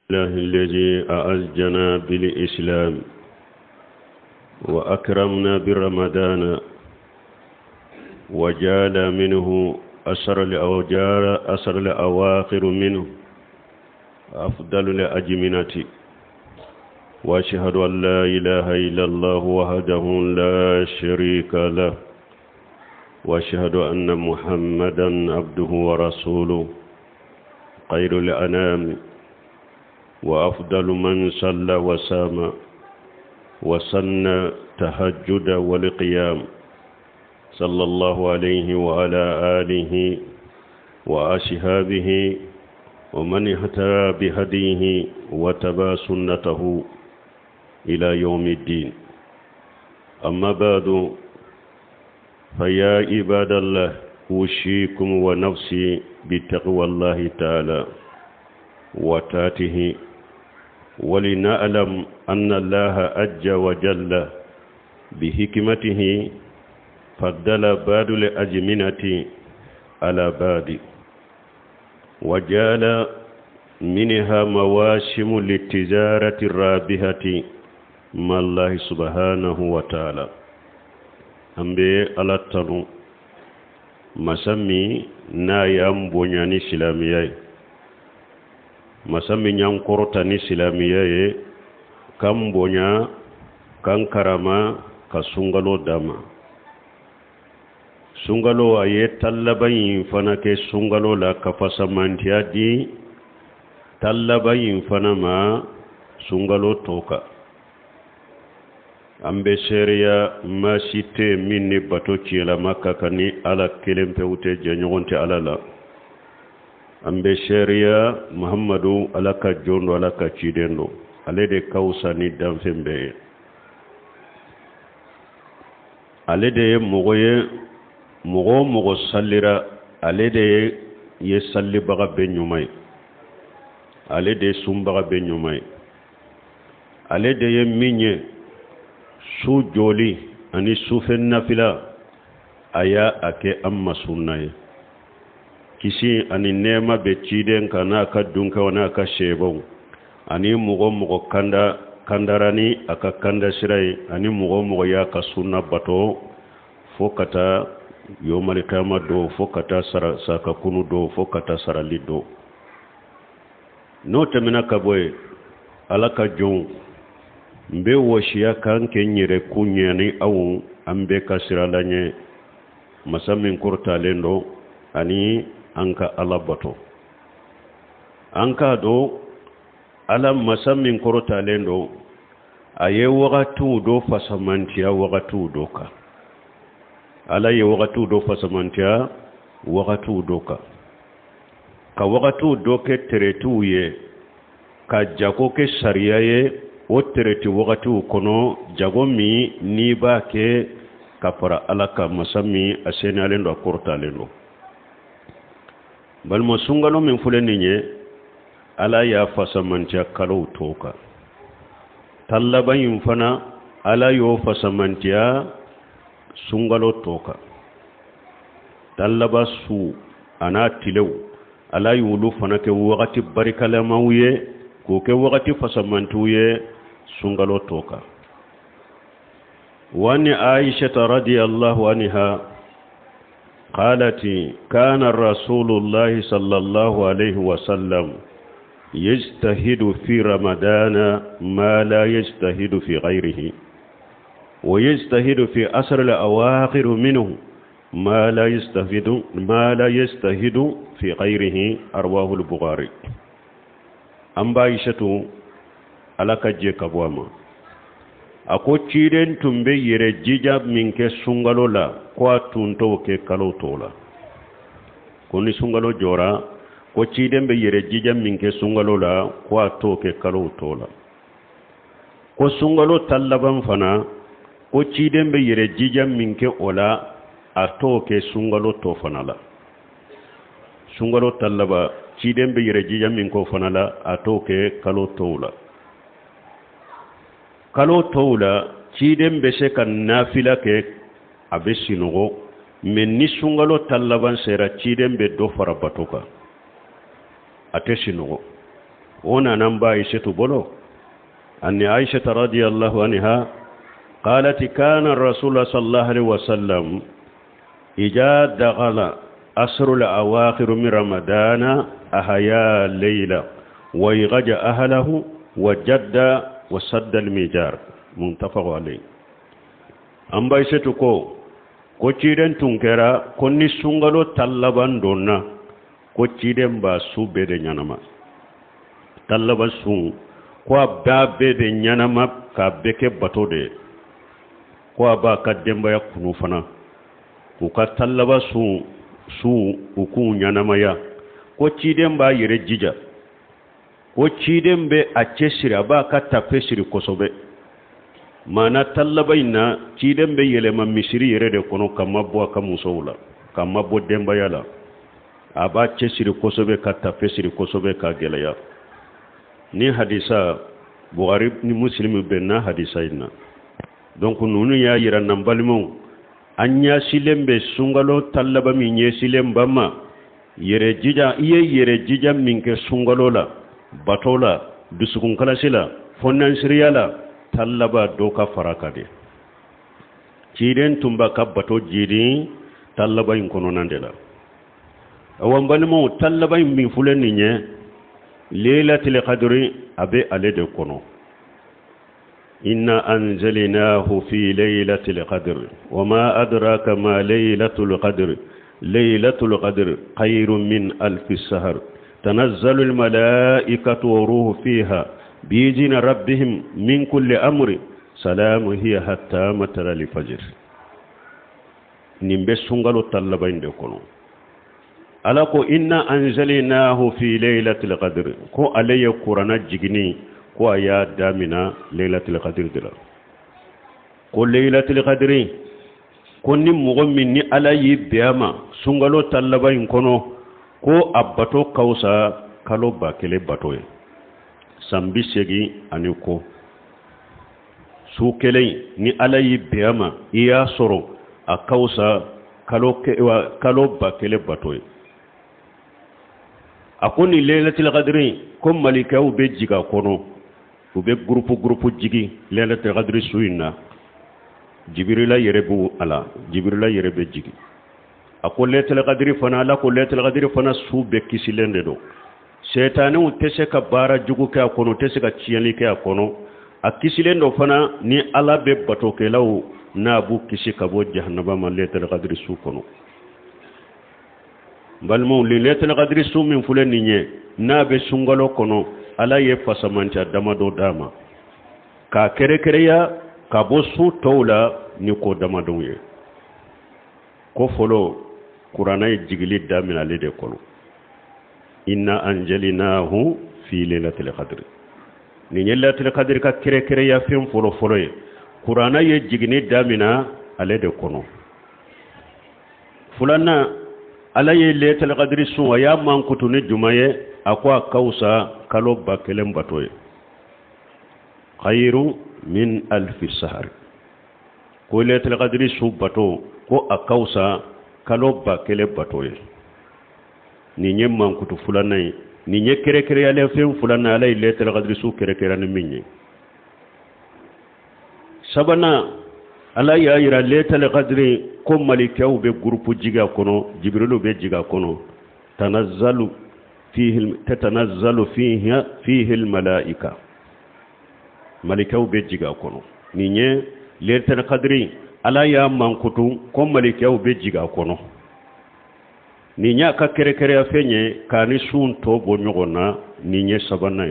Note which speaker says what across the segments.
Speaker 1: الله الذي أعزنا بالإسلام وأكرمنا برمضان وجعل منه أسر الأواخر منه أفضل الأجمنة وأشهد أن لا إله إلا الله وحده لا شريك له وأشهد أن محمدا عبده ورسوله خير الأنام وأفضل من صلى وسام وسن تهجد والقيام صلى الله عليه وعلى آله وأصحابه ومن اهتدى بهديه وتبع سنته إلى يوم الدين. أما بعد، فيا عباد الله أوصيكم ونفسي بتقوى الله تعالى وطاعته، ولنعلم أن الله عز وجل بحكمته فضل بعض الأزمنة على بعض وجعل منها مواسم للتجارة الرابحة مع الله سبحانه وتعالى. أمبي على التنو مسمي نايام بنياني سلامية مسمي نيانكورتاني سلامية كم بنيا كان كرما كسونغالو داما sungalo aye tallabayin fana ke sungalo la kafasa mantiya di tallabayin fana ma sungalo toka ambe sheria masite minni bato ciela makka kani ala kelempe ute janyogonte ala la ambe sheria muhammadu alaka jondo alaka cidendo alede kausa ni damfembe alede mogoye mogo sallira alede ye salli baga be nyumay alede sumbaga be nyumay alede ye minye su joli ani sufen nafila aya ake amma sunnaye kisi ani nema be ciden kana ka dunka wana ka shebon ani mogo kandarani aka kanda sirai ani mogo ya ka sunna bato fokata yomal kama do fokata saka kunu do fokata sarali do no temena kaboy alaka jon mbe woshiya kan kenyere kunyani awu ambe kasiralanye masamin kurtalendo ani anka alabato anka do ala masamin kurtalendo aye wagatu do fasamantiya wagatu do ka ala ye wagatu do fasamantiya wagatu do ka wagatu do ke teretu ye ka jago ke sariya ye o tereti wagatu kono jago mi ni ba ke kafara ala ka masami asenalen do kortalen do bal mo sungalo min fuleni nye ala ya fasamantiya kalo to ka tallabayin fana ala yo fasamantiya sungalo toka tallaba su ana tilew ala yulu fana ke wakati barikala mawye ko ke wakati fasamantuye sungalo toka wani aisha radhiyallahu anha قالت كان رسول الله صلى الله عليه وسلم يجتهد في رمضان ما لا يجتهد في غيره ويجتهد في أسر الأواخر منه ما لا يجتهد في غيره أرواه البخاري أم بايشة على كجي كبواما أكو تشيرين تنبي يرجيجاب منك سنغلو لا كوا تنتو كي كالو تولا كوني سنغلو جورا كو تشيرين بي يرجيجاب منك سنغلو لا كوا تو كي كالو تولا كو سنغلو تلبان فنا ko ciden be yere jijam minke ola ato ke sungalo to fanala sungalo tallaba ciden be yere jijam minko fanala ato ke kalo towla ciden be se kan nafila ke abe sinugo men ni sungalo tallaban sera ciden be do fara batoka ate sinugo ona namba aishatu bolo anni aisha radhiyallahu anha qalat kana rasul sallallahu alaihi wasallam ija daghala asr al-awakhir min ramadana ahya layla wa yagja ahlahu wa jadda wa sadda al-mijar muntafaq alayhi amba aishatu ko ciden tunkera konni sungalo tallaban donna ko ciden ba su bede nyanama tallaba sun ko ba bede nyanama ka beke batode ko ba ka demba ya kunu fana ko ka tallaba su ku nyanama ya ko ciden ba yere jija ko ciden be a cesira ba ka tapesiri kosobe mana tallabayna ciden be yelema misiri yere de kono kamma bo ka musowla kamma bo demba yala aba cesiri kosobe ka tapesiri kosobe ka gelaya ni hadisa Bukhari ni Muslim be na hadisa ina donc nunu ya yira nambalimo anya silembe sungalo tallaba mi nye silemba ma yere jija minke sungalo la batola dusukun kala sila fonnan siriyala tallaba doka farakade ciden tumba kabbato jidi tallaba in kono nandela awan balmo tallaba in min fulani nye lailatul qadri abe ale de kono inna anzalnahu fi lailatul qadr wama adraka ma lailatul qadr khayrun min alf shahr tanazzalu al malaikatu wa ruhu fiha بيجين ربهم من كل أمر سلام هي حتى مطلع الفجر نيمبي سونغالو طلبين دكونو ألاكو إنا أنزلناه في ليلة القدر كو علي قرآن جيغني كو يا دامنا ليلة القدر دلا كو ليلة القدر كو نمغمني علي بياما سونغالو طلبين كونو كو أباتو كوسا كالو باكلي باتوي sambi segi ani ko su kelen ni ala yi biyama iya soro a kausa kalo ba kele batoy akoni lailatul qadri ko malika ube jiga kono ube grupu jigi lailatul qadri suina jibrila yerebu ala jibrila yerebe jigi akon lailatul qadri fana la ko lailatul qadri fana su be kisilende do seytaane wu tese ka baara jugu ke a kono tese ka ciyani ke a kono a kisilen do fana ni ala be bato ke law na bu kisi ka bo jahannaba ma leetal qadri su kono balmo li leetal qadri su min fulen ni nye na be sungalo kono ala ye fasamanta dama do dama ka kere ya ka bo su tawla ni ko dama do ye ko folo qur'ana ye jigili damina le de kono inna anjalinahu fi lailatul qadr ni lailatul qadr ka kere ya fem folo ye qur'ana ye jigini damina ale de kono fulana ala ye lailatul qadr suwa ya mankutu ne jumaye akwa kausa kalo bakelem batoye khairu min alf shahr ko lailatul qadr su bato ko akausa kalo bakele batoye ni nye mankutu fulana ni nye kere ya le fem fulana ala lailatul qadr su kere na minye sabana ala ya ira lailatul qadr ko malikaw be grupu jiga kono jibrilu be jiga kono tatanazzalu fihi al malaika malikaw be jiga kono ni nye lailatul qadr ala ya mankutu ko malikaw be jiga kono ni nya ka kere ya fenye kani sun to bo nyogona ni nye sabana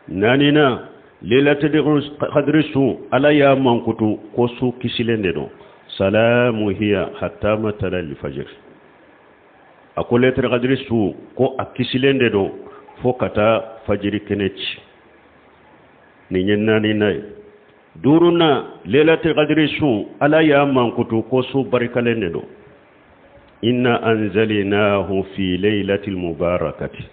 Speaker 1: nanina lailatul qadr su ala ya mankutu ko su kisilende do salamu hiya hatta matala al-fajr akole lailatul qadr su ko akisilende do fo kata fajiri keneci ni nye nanina duruna lailatul qadr su ala ya mankutu ko su barikalende do inna anzalnahu fi laylatil mubarakati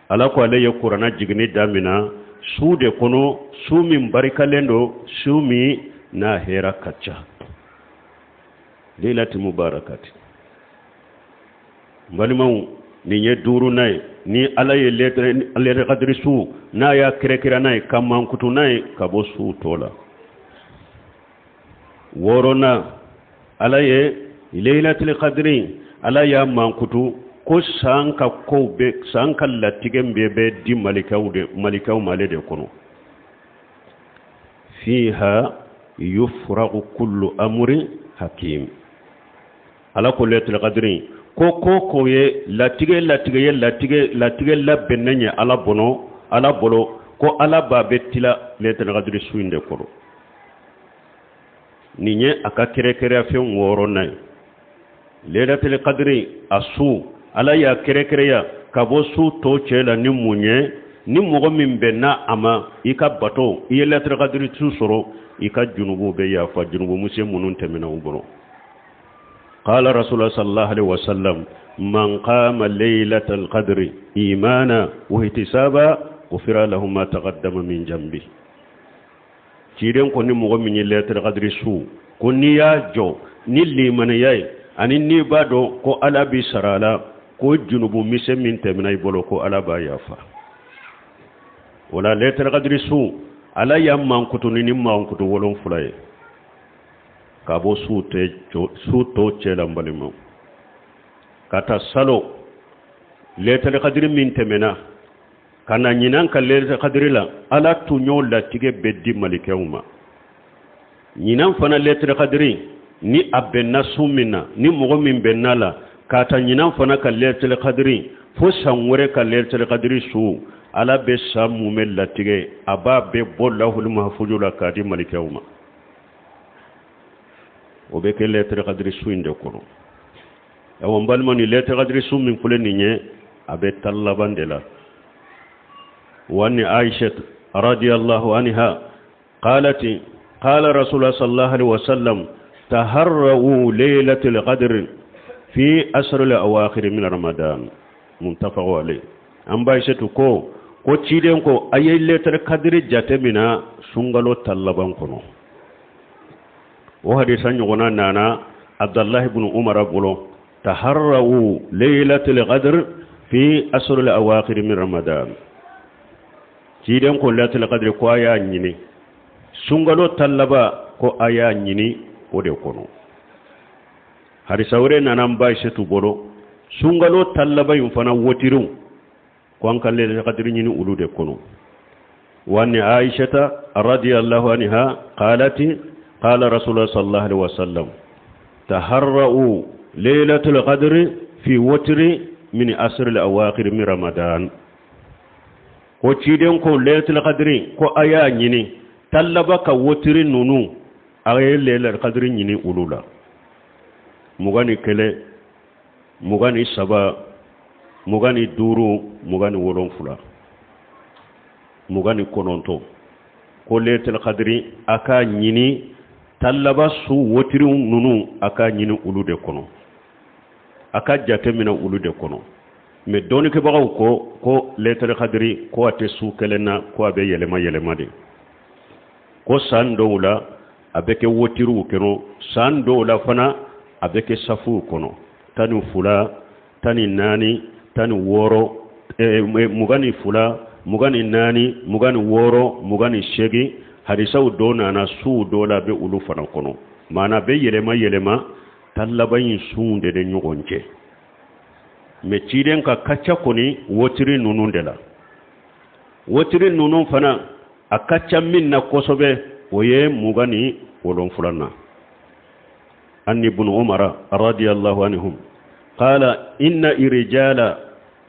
Speaker 1: ala ko alayya qur'ana jigni damina su de kono su min barikalendo su mi na hera kacha laylatil mubarakati balimaw ni ye duru nay ni ala ye letre qadri su na ya kire nay kamman kutu nay kabo su tola worona ala ye laylatul qadri ala ya mankutu ko sanka ko be sanka latigen be di malikaw malede kono fiha yufraqu kullu amrin hakim ala ko laylatul qadri ko ye latige labbennya ala bolo ko ala babetila laylatul qadri suinde kono ninye aka kere afi woro nay laylatul qadri asu ala ya kere ya kabo su to chela ni munye ni mogo min benna ama ika bato iye laylatul qadri su soro ika junubu be ya fa junubu musse munun temina ubro qala rasulullah sallallahu alaihi wasallam man qama laylatul qadri imana wa ihtisaba ghufira lahu ma taqaddama min jambi ciiden ko ni mogo min laylatul qadri su ko ni ya jo ni limana yai ani ni bado ko ala bi sarala ko junubu mise min temina ibolo ko ala ba yafa wala laylatul qadri su ala yamman kutu ni mankutu wolon fulaye kabo su to cela mbalimo kata salo laylatul qadri min temena kana nyinan ka laylatul qadri la ala tunyo la tige beddi malikewma nyinan fana laylatul qadri ni abenna sumina ni mogo min bennala kata nyinan fana ka laylatul qadri fo sanwore ka laylatul qadri su ala be samu mel la tige aba be bollahul mahfuzula kadi malikewma o be ke laylatul qadri su inde kono awon balmani laylatul qadri su min fuleni nye abe tallabandela وأن عائشة رضي الله عنها قالت قال رسول الله صلى الله عليه وسلم تهرؤوا ليلة القدر في أسر الأواخر من رمضان متفق عليه أم عائشة كو تشيدن كو أي ليلة القدر جاتمنا سنغلو طلبان كنو وحديثا يقولنا نانا عبد الله بن عمر بولو تهرؤوا ليلة القدر في أسر الأواخر من رمضان ciden ko laylatul qadri ko aya nyini sungalo tallaba ko aya nyini o de kono hari sawre nanan ba shetu bolo sungalo tallaba yum fana wotiru ko an kalle laylatul qadri nyini ulude kono wani aishata radiyallahu anha qalat qala rasulullah sallallahu alaihi wasallam taharra'u laylatul qadri fi watri min asr al-awakhir min ramadan ko ciden ko laylatul qadri ko aya nyini tallaba ka wotiri nunu ay laylatul qadri nyini ulula mugani kele mugani saba mugani duru mugani wolon fula mugani kononto ko laylatul qadri aka nyini tallaba su wotiri nunu aka nyini ulude kono aka jatemina ulude kono me doni ke bagaw ko laylatul qadri ko ate su kelena ko abe yelema de ko sandowla abeke wotiru keno sandowla fana abeke safu kono tani fula tani nani tani woro mugani fula mugani nani mugani woro mugani shegi hadisaw dona na su dola be ulu fana kono mana be yelema tallabayin sunde de nyogonje me ciden ka kacca koni wotiri nunun de la wotiri nunun fana a kacca min na kosobe oye mugani wolon fulana anni ibn umar radiyallahu anhum qala inna irjala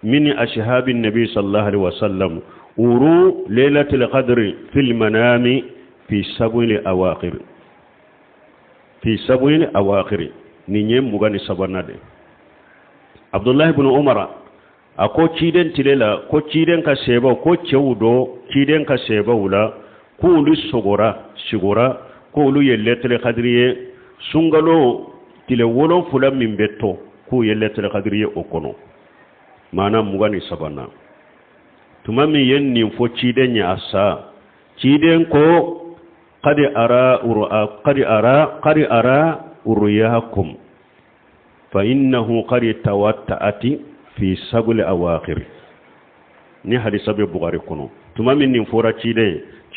Speaker 1: min ashabi an-nabi sallallahu alaihi wasallam uru laylatul qadri fil manami fi sab'il awakhir ni nyem mugani sabanade Abdullah ibn Umar ako ciden tilela ko ciden ka seba ko cewdo ciden ka seba wula ko lu sigora ko lu yelletul qadriye sungalo tile wolon fulam min betto ko yelletul qadriye okono mana mugani sabana tumami yenni fo ciden ya asa ciden ko qad ara uryakum فإنه قد توتأت fi sabul awakhir ni hadisa be bugari kono tuma min nin fora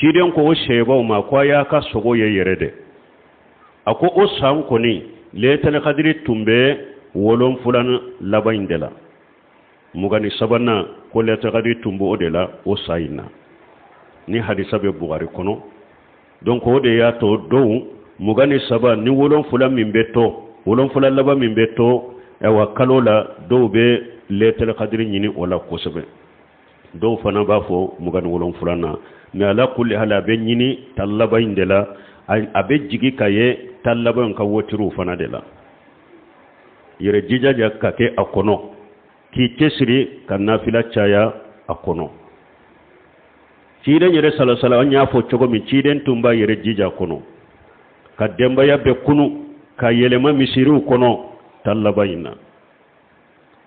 Speaker 1: ciden ko o sheba ma ko ya ka sogo ye yerede ako o san ko ni letal qadri tumbe wolon fulan labaindela mugani sabana ko letal qadri tumbo odela o sayna ni hadisa be bugari kono donc o de ya to do mugani saba ni wolon fulan min beto wolon fulan laba min beto e wa kalola do be letal qadri nyini wala ko sebe do fana ba fo mugani wolon fulana mais ala kulli hala be nyini tallaba indela abe jigi kaye tallaba ka wotiru fana dela yere jijaja kake akono ki tesri kan nafila chaya akono ciden yere salasala anya fo chogo mi ciden tumba yere jija kono ka demba ya be kunu ka yelema misiru kono tallaba ina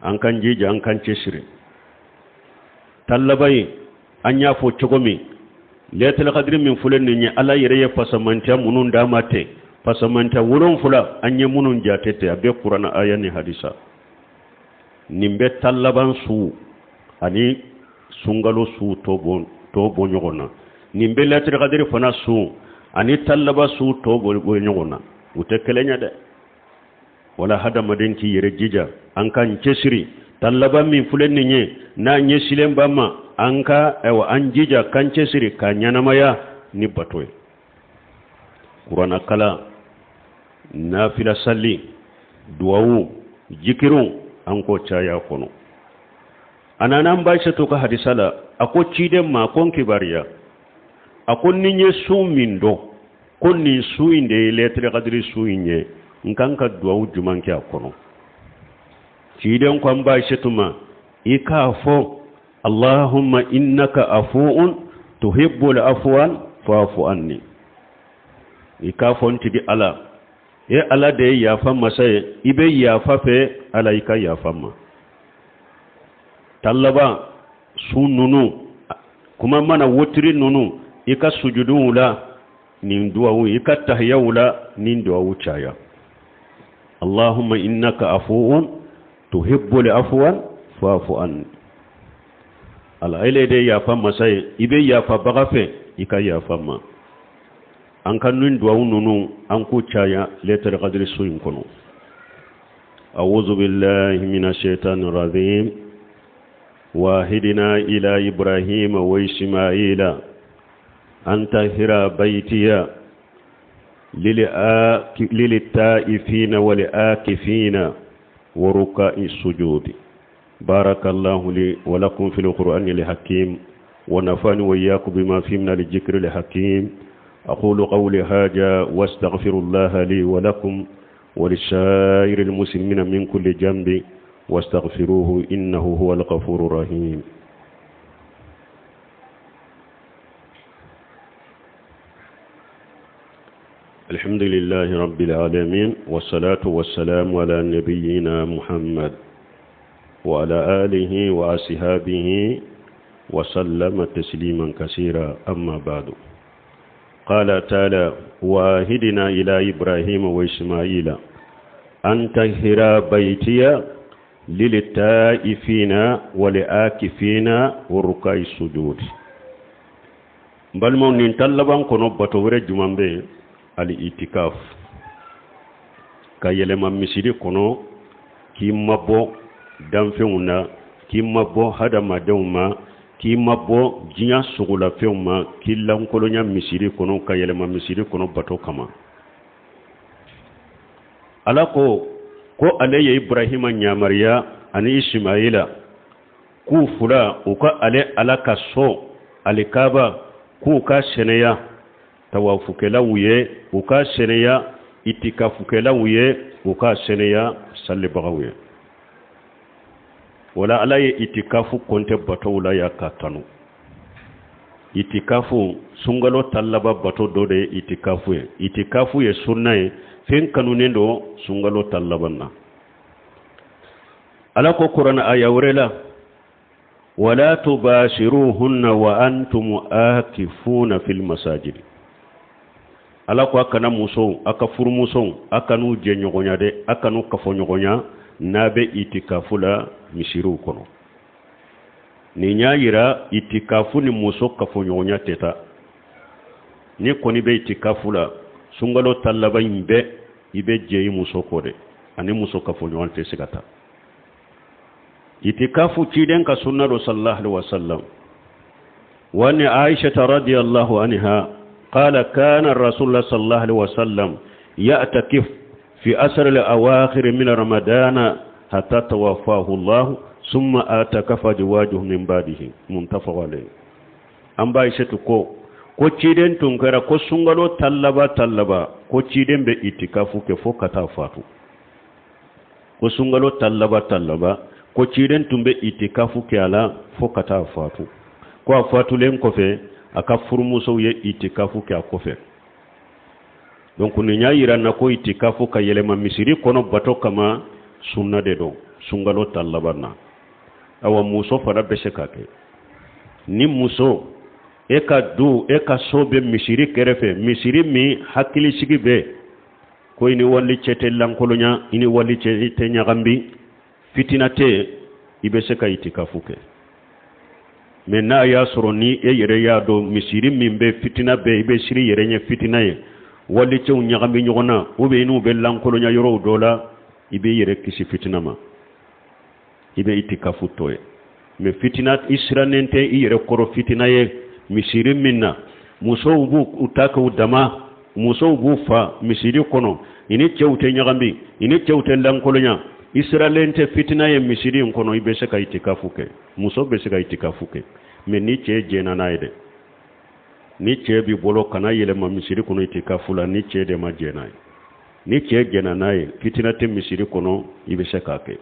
Speaker 1: an kan jija an kan tesri tallaba anya fo chogo mi letel qadri min fulen ni ala yere ya fasamanta munun damate fasamanta wulon fula anye munun jatete abe qur'ana ayani hadisa nimbe tallaban su ani sungalo su to bo nyogona nimbe letel qadri fana su ani tallaba su to bo nyogona utekelenya de wala hada madenki yere jija an kan cesiri tallaba min fulen ni na nye silen bama anka ewa anjija kanche siri kanyanamaya ni batoy qur'ana kala nafila salli duwawu jikiru anko chaya kono ananan baisha to ka hadisala ako ciden ma kon kibariya akon ninye sumindo konni suinde letre qadri suinye nkanka duwawu jumanke akono ciden ko baisha tuma ikafo اللهم إنك عفو تحب العفو فاعف عني ikafon tidi ala e ala de ya fama sai ibe ya fafe ala ika ya fama tallaba sununu kuma mana wotri nunu ika sujudu la nin duwa ika tahiyya la nin duwa chaya Allahumma innaka afuwun tuhibbul afwa fa'fu anni al-aile ya fama sai ibe ya fa bagafe ika ya fama an kan nun duwa nunu an ku chaya letter qadri suyin kono a'udhu billahi minash shaitanir rajim wahidina ila ibrahima wa ismaila anta hira baytiya lil ta'ifina wal akifina wa ruk'i sujudi بارك الله لي ولكم في القرآن الحكيم ونفعني وإياكم بما فيه من الذكر الحكيم أقول قولي هذا واستغفر الله لي ولكم ولسائر المسلمين من كل جنب واستغفروه إنه هو الغفور الرحيم الحمد لله رب العالمين والصلاة والسلام على نبينا محمد وعلى آله وأصحابه وسلم تسليما كثيرا أما بعد قال تعالى واهدنا إلى إبراهيم وإسماعيل أن طهر بيتي للتائفين والآكفين والركع السجود بل من طلبان كنو بتوره جمانبه الاعتكاف كيلما مسيري كنو كي مبو danfeuna ki mabbo hada madawma ki mabbo jinya sugula feuma ki lankolonya misiri kono kayelema misiri kono bato kama alako ko alaye ibrahima nyamariya ani ismaila ku fula uka ale alaka so alikaba ku ka seneya tawafukela wuye uka seneya itikafukela wuye uka seneya sallibagawiye wala alaye itikafu konte bato wala ya katanu itikafu sungalo tallaba bato dode itikafu ye sunnae fen kanunendo sungalo tallabanna ala ko qur'ana aya wurela wala tubashiruhunna wa antum akifuna fil masajid ala ko akana muso aka furmuso aka nu jenyogonya de aka nu kafo nyogonya nabe itikafu la misiru kono ni nya yira itikafu ni muso kafo nyonya teta ni koni be itikafu la sungalo tallaba imbe ibe jeyi muso kode ani muso kafo nyonya te sigata itikafu ciden ka sunna sallallahu alaihi wasallam wani aisha radhiyallahu anha قال كان الرسول صلى الله عليه وسلم يعتكف في أسر الأواخر من رمضان حتى توفاه الله ثم اعتكف جواجه من بعده منتفق عليه أم بايشة ko ciden tunkara ko sungalo tallaba ko ciden be itikafu ke fo kata fatu ko sungalo tallaba ko ciden tumbe itikafu ke ala fo kata fatu ko fatu len ko fe aka furmuso ye itikafu ke akofe donc ni nyayira na ko itikafu ka yelema misiri kono bato kama sunna de do sungalo tallabana awa muso fara besekake ni muso eka sobe misiri kerefe misiri mi hakili sigibe ko ini walli chete lankolonya ini walli chete nyagambi fitinate ibeseka itikafu ke mena ya soroni yere ya do misiri mimbe fitina be ibe siri yere nya fitina ye walli chew nyagami nyogona ube inu be lankolo nya yoro dola ibe yere kisi fitina ma ibe itikafu toye me fitina isranente yere koro fitina ye misiri minna muso ubu utaka udama muso ubu fa misiri kono ini chewte nyagambi ini chewte lankolo nya israelente fitina ye misiri kono ibe seka itikafu ke muso be seka itikafu ke me ni che jena naide ni che bi bolo kana yele ma misiri kono itikafu la ni che de ma jena ni che jena nae fitina te misiri kono ibe seka ke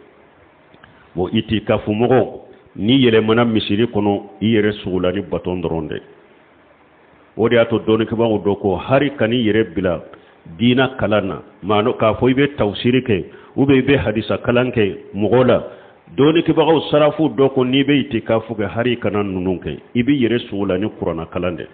Speaker 1: bo itikafu mo ni yele mana misiri kono yere sugula ni baton dronde wodi ato doni ke ba doko hari kani yere bila dina kalana mano ka fo ibe tawsiri ke ube be hadisa kalanke mugola doni ke bagaw sarafu doko ni be itikafu ke hari kanan nununke ibi yere sugula ni qur'ana kalande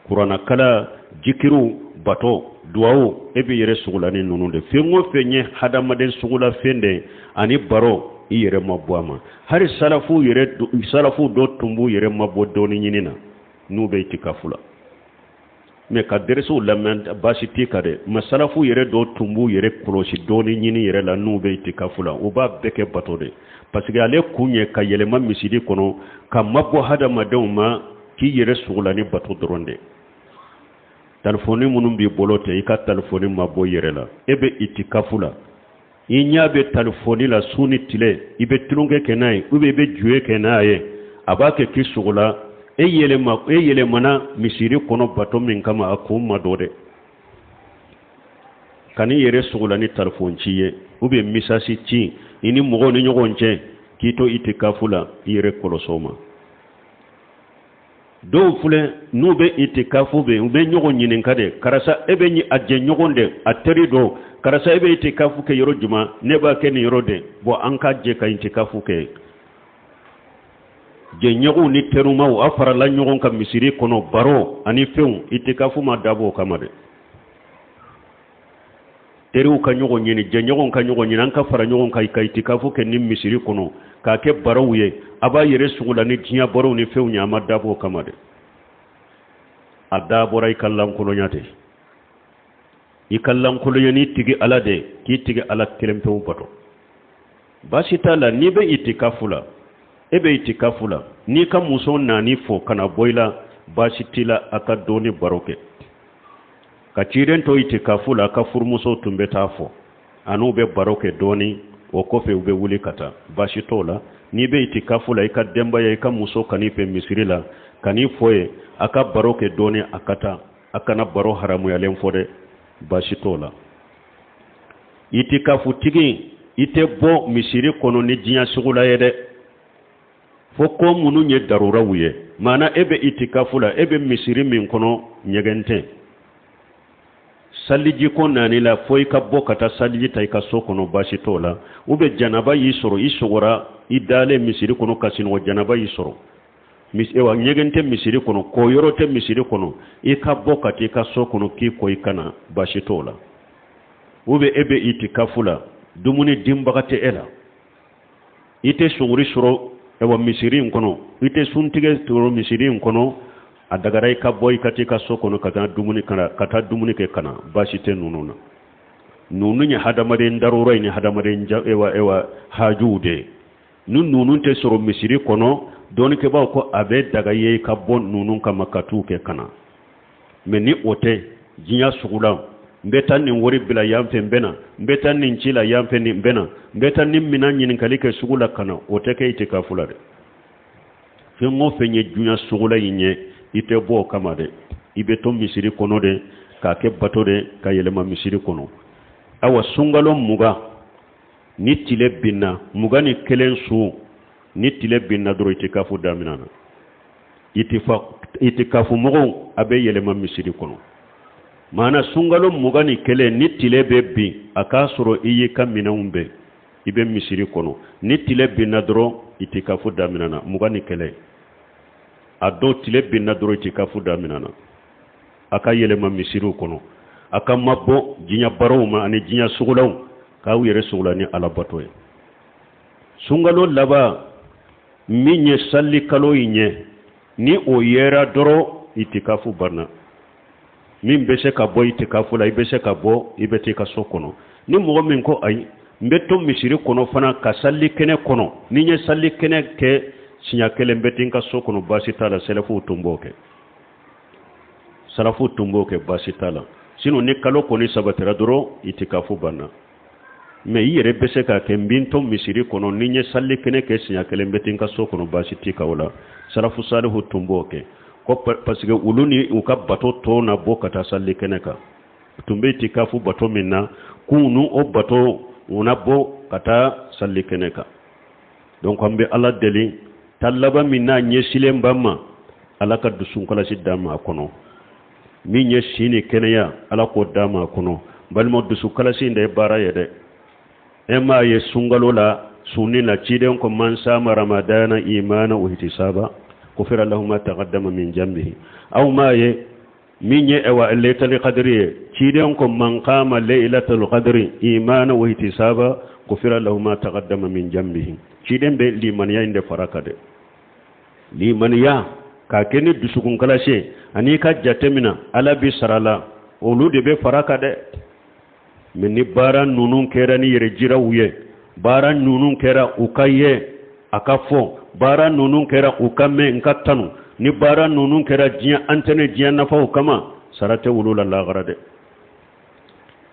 Speaker 1: qur'ana kala jikiru bato duwawo ebe yere sugula ni nununde fengo fenye hadamaden sugula fende ani baro yere mabwama hari salafu do tumbu yere mabbo doni nyinina nube itikafula me kadersu lamen basiti kade masalafu yere do tumbu yere klosi doni nyini yere la nube itikafula uba beke batode parce que ale kunye ka yele ma misidi kono ka mabbo hada madawma ki yere sugula ni batu dronde telefoni munum bi bolote ika telefoni mabbo yere la ebe itikafula inyabe telefoni la suni tile ibe tulunge kenai ube be juwe kenaye abake kisugula eyele mana misiri kono bato min kama akuma dode kani yere sugula ni telefon ciye ube misasi ci ini mogo ni nyogonche kito itikafula yere kolosoma do fule nube itikafu be ube nyogon nyinin kade karasa ebe nyi adje nyogonde ateri do karasa ebe itikafu ke yoro juma neba ke ni yoro de bo anka je ka itikafu ke je nyogo ni teruma o afara la nyogon ka misiri kono baro ani feun itikafu ma dabo kamade teru ka nyogo nyini je nyogon ka nyogo nyina anka fara nyogon ka itikafu ke ni misiri kono ka ke baro ye aba yere sugula ni tinya baro ni feun nya ma dabo kamade adabo ray kallan kono nyate ikallan kulu ni tigi alade ki tigi ala kelempe upato basita la ni be itikafula ebe itikafula ni ka muso nani fo kana boila basitila aka doni baroke ka ciren to itikafula ka furmuso tumbe tafo anu be baroke doni o kofe ube wuli kata basitola ni be itikafula ika demba ya ika muso kanipe misirila kanifoye aka baroke doni akata akana baro haramu ya lemfode basitola itikafu tigi ite bo misiri kono ni jinya sugula yede foko munu nye darura wuye mana ebe itikafula ebe misiri min kono nyegente saliji ko nani la foi ka bokata saliji tay ka sokono basitola ube janaba yisoro isogora idale misiri kono kasino janaba yisoro ewa nyegente misiri kono ko yorote misiri kono ika bokati ka sokono ki ko ikana bashitola ube ebe itikafula dumuni dimbagate ela ite sunguri suro ewa misirin kono ite suntige toro misirin kono adagarai ka boy katika sokono kata dumuni ke kana basite nununa nununya hadamare ndarura ni hadamare ewa hajude nunun te soro misiri kono doni ke ba ko abe daga ye ka bon nunun ka makatu ke kana meni ote jinya sugula mbetan ni wori bila yamfe mbena mbetan ni nchila yamfe ni mbena mbetan ni minanyi ni kalike sugula kana ote ke itikafula de fengo fenye jinya sugula yinye ite bo kama de ibeto misiri kono de ka ke bato de ka yelema misiri kono awa sungalo muga ni tile binna muga ni kelen su ni tile binna doro itikafu daminana itikafu mugo abe yelema misiri kono mana sungalo muga ni kelen ni tile bebbi akasoro iye kamina umbe ibe misiri kono ni tile binna doro itikafu daminana muga ni kelen ado tile binna doro itikafu daminana aka yelema misiri kono aka mabbo jinya baroma ani jinya sugulaw ka wiyere sugulani ala batoye sungalo laba minye salli kalo inye ni o yera doro itikafu barna min bese ka bo itikafu la ibese ka bo ibete ka sokono ni mo min ko ay mbeto misiri kono fana ka salli kene kono ni nye salli kene ke sinya kele mbeti ka sokono basitala selafu tumboke salafu tumboke basitala sino ni kalo koni sabatera doro itikafu bana me yere bese ka kembinto misiri kono ninye salli kene ke sinya kele mbeti ka sokono basitika wala salafu salihu tumboke ko parce que uluni uka bato to na bokata salli kene ka tumbe itikafu bato minna kunu o bato una bo kata salli kene ka donc ambe ala deli talaba minna nyesile mbamma ala ka dusun kala sidama kono minye shini kenya ala ko dama kono balmo dusu kala sinde bara yede ema ye sungalo la sunni na ciden ko man sama ramadana imana wa ihtisaba kufira lahu ma taqaddama min jambihi aw ma ye minye ewa laylatul qadri ciden ko man qama laylatul qadri imana wa ihtisaba kufira lahu ma taqaddama min jambihi ciden be liman ya inde farakade liman ya ka keni dusukun kalashe ani ka jatemina ala bi sarala olu de be faraka de minni baran nunun kera ni yere jira wuye baran nunun kera ukaye akafo baran nunun kera ukame nkatanu ni baran nunun kera jiya antene jiya nafa kama sarate wulula lagara de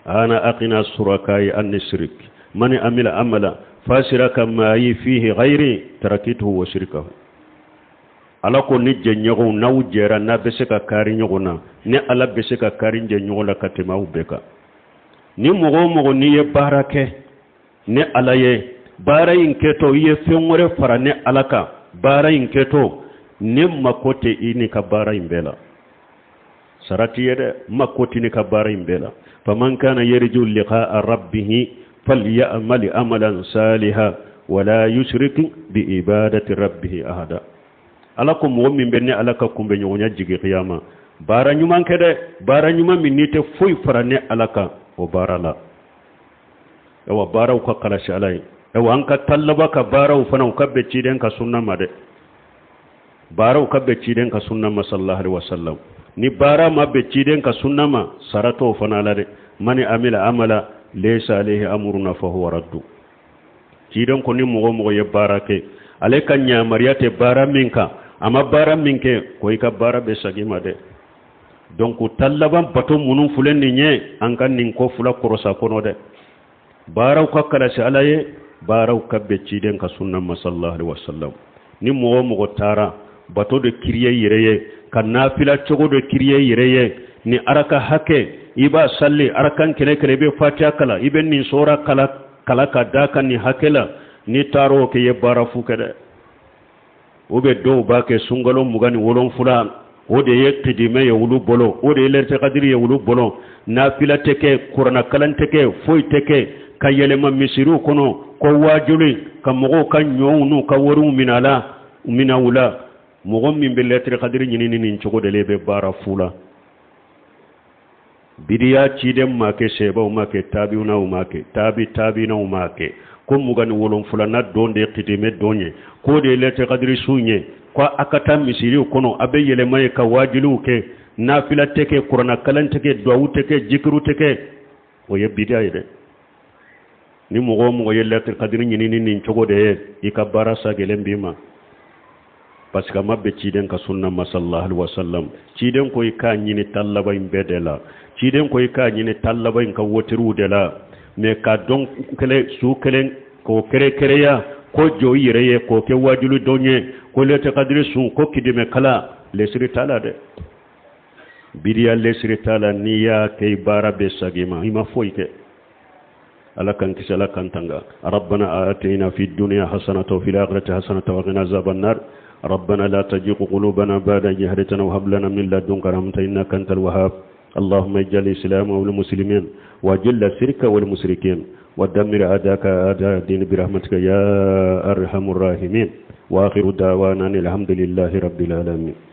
Speaker 1: ana aqina surakai an shirk man amila amala fasiraka ma yi fihi ghairi tarakituhu wa shirkahu ala ko ni jenyogo na wujera na bese ka kari nyogona ne ala bese ka kari jenyogo la katema ubeka ni mogo ni ye barake ne ala ye bara inketo ye fengore fara ne alaka bara inketo ne makote ini ka bara imbela sarati yede makoti ni ka bara imbela faman kana yarju liqa'a rabbih falyamal amalan salihan wala yushrik bi ibadati rabbih ahada ala ko mo min benni ala ka kumbe nyonya jigi qiyama bara nyuman kede bara nyuma minite foy farane alaka o barala ewa bara ko kala shalai ewa anka tallaba ka bara fana ko be ciden ka sunna made bara ko be ciden ka sunna ma sallallahu alaihi wasallam ni bara ma be ciden ka sunna ma sarato fana lade mani amila amala laysa alaihi amruna fa huwa raddu ciden ko ni mo ye barake ale kan nya mariyate bara minka ama bara minke ko ika bara be sagima de donc tallaban bato munun fulen ni nye an kan nin ko fula korosa kono de bara ko kala shi alaye bara ko be ciden ka sunna sallallahu alaihi wasallam ni mo tara bato de kiriye yireye kan nafila chogo de kiriye yireye ni araka hake iba salli arakan kele be fatiha kala iben ni sura kala ka daka ni hakela ni taro ke ye bara fukade obe do ba ke sungalo mugani wolon fula o de yekti di me yewulu bolo o de lerte kadiri yewulu bolo nafila teke qur'ana kalan teke foy teke kayelema misiru kono ko wajuli kamogo kan nyonu ka woru minawula mogo min be lerte kadiri nyini nin chogo de lebe bara fula bidiya ciden make seba make tabiuna make tabina make ko mugani wolon fulana donde qitime donye ko de lete qadri sunye ko akata misiri kono abe yele may ka wajilu ke nafila teke qur'ana kalan teke du'a teke jikru teke o ye bidiya ide ni mugo yele qadri nyini ni chogo de ikabara sa gelem bima parce que mabbe ciden ka sunna sallallahu alaihi wasallam ciden ko ka nyini tallaba imbedela ciden ko ka nyini tallaba in ka wotiru de la me ka don kele su kelen ko kere ya ko joyi reye ko ke wajulu donye ko le te qadri su ko kidime kala lesri tala de bidiya lesri tala niya kay bara be sagima ima foyke ala kan kisala kan tanga rabbana atina fid dunya hasanatan wa fil akhirati hasanatan wa qina azaban nar ربنا لا تزغ قلوبنا بعد إذ هديتنا وهب لنا من لدنك رحمة إنك أنت الوهاب اللهم اجعل الإسلام والمسلمين وأذل الشرك والمشركين ودمر أعداءك أعداء الدين برحمتك يا أرحم الراحمين وآخر دعوانا الحمد لله رب العالمين.